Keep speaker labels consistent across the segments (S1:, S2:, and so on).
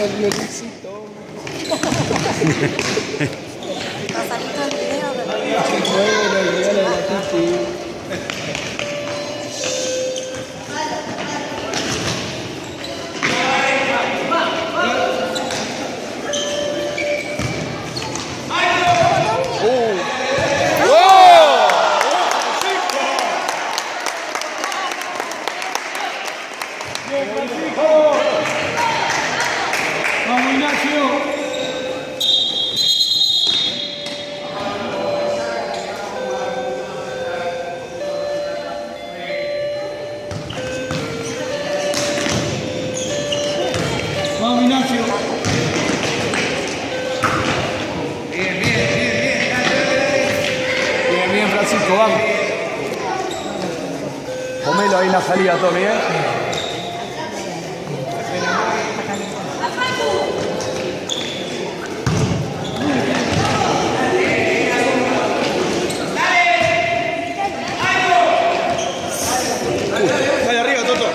S1: el violincito.
S2: Pasadito el video, pero...
S1: Bueno, el regalo de la Titi.
S3: Vamos, Ignacio. Vamos, Ignacio.
S1: Bien, bien, Francisco, vamos. Comelo ahí en la salida, Tommy, ¿eh?
S3: Vaya arriba, Toto.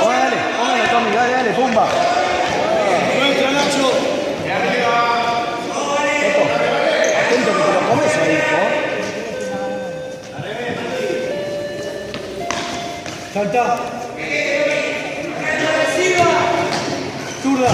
S1: Dale, póngalo, Tommy, dale, pumba.
S3: Nuestra, Nacho.
S1: Toto, atento que te lo comes ahí, hijo.
S3: Salta. Zurda.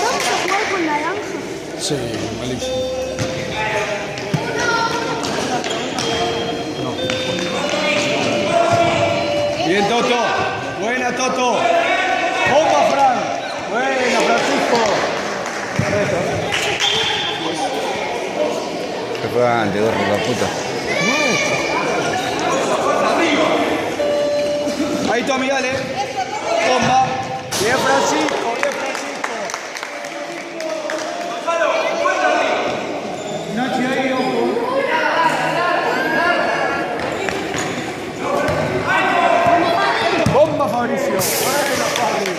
S2: Vamos a jugar con naranja.
S1: Sí, malísimo. Bien, Toto. Buena, Toto. Bomba, Fran. Buena, Francisco.
S4: Se fue antes, gorro, la puta.
S1: Ahí, Tommy, dale. Bomba. Bien, Francisco. Bien, Francisco.
S3: Nachi ahí, ojo.
S1: Bomba, Fabricio. Buena, Fabri.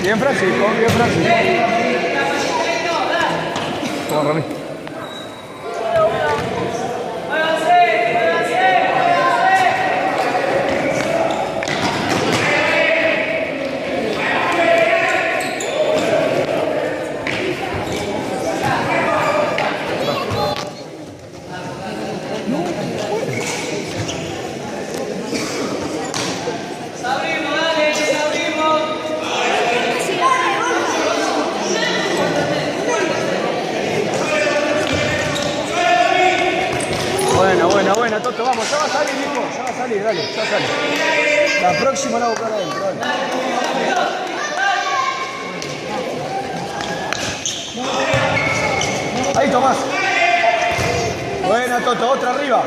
S1: Bien, Francisco. Bien, Francisco. Toma, Rami. Buena, Toto, vamos, ya va a salir, Nico, ya va a salir, dale, ya sale. La próxima la voy a buscar adentro, dale. Ahí, Tomás. Buena, Toto, otra arriba.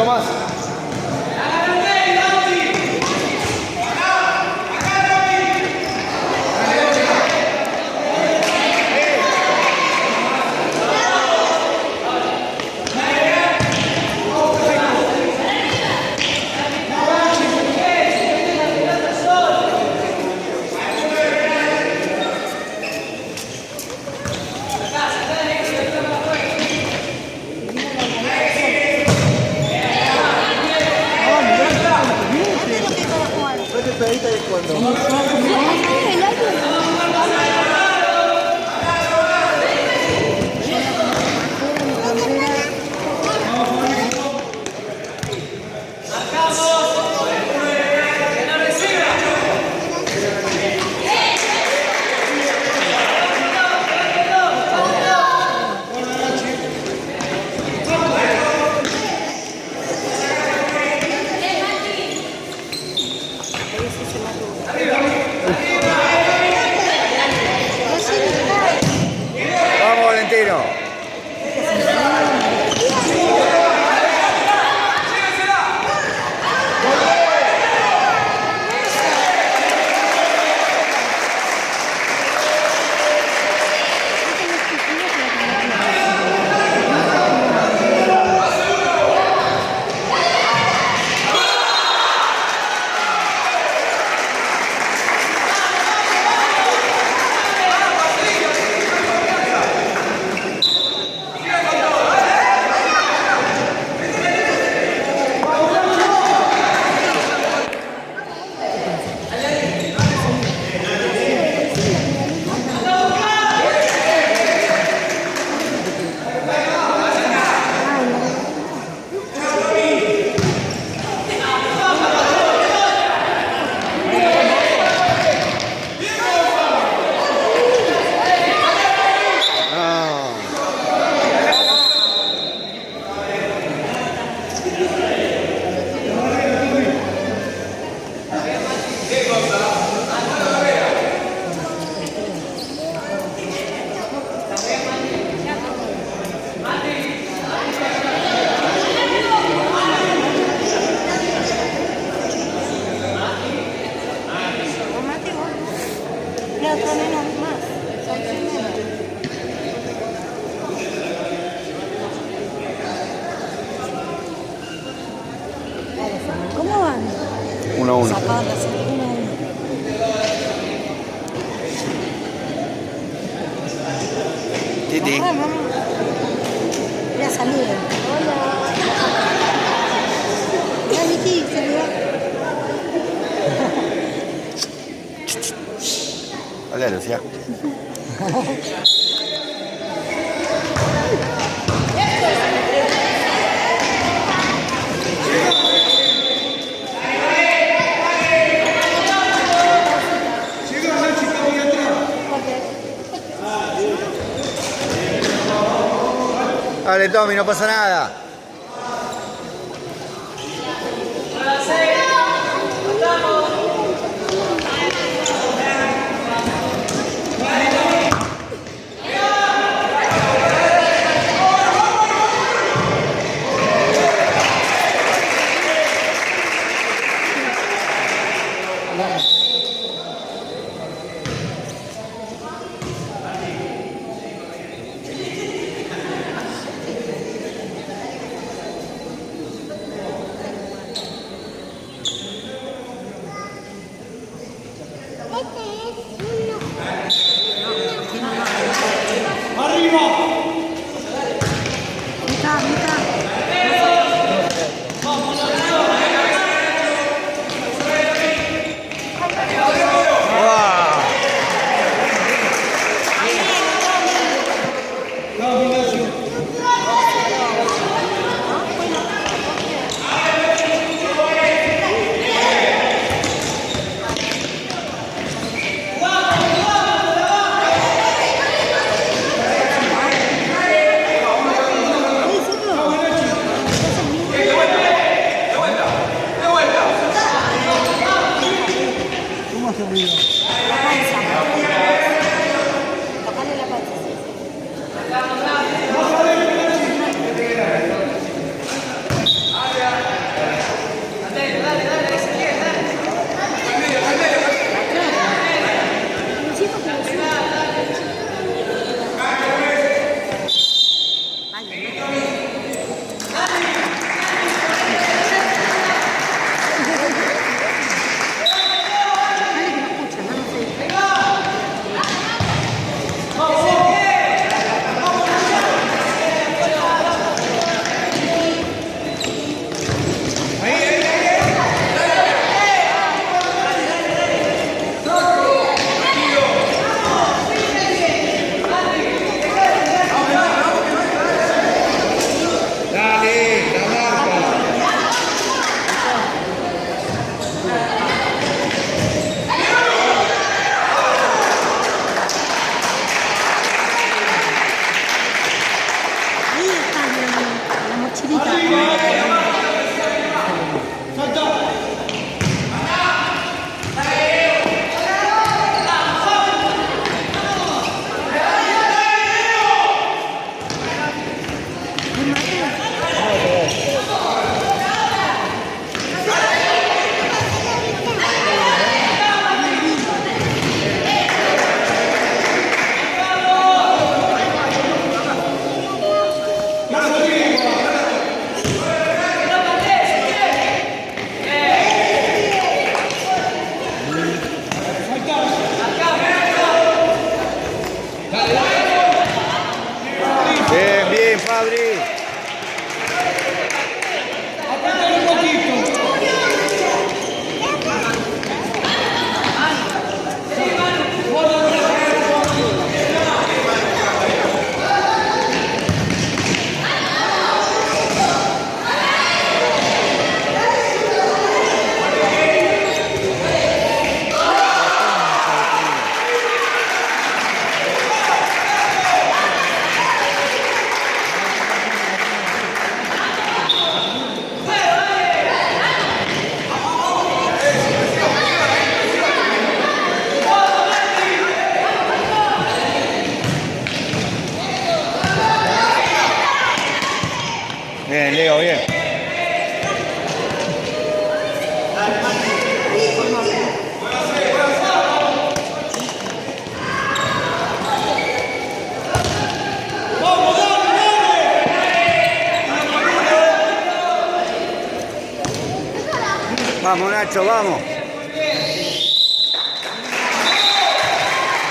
S1: Tomás.
S4: Vamos, Valentino.
S2: ¿Cómo van?
S4: 1-1.
S2: Zapadas, 1-1.
S4: Titi.
S2: Mamá. Voy a salir. Hola. Hola, Miki, saluda.
S4: Hola, Lucía. Dale, Tommy, no pasa nada.
S2: Ahí está la mochilita.
S4: Bien, bien, Fabri. Bien, Leo, bien. Vamos, Nacho, vamos.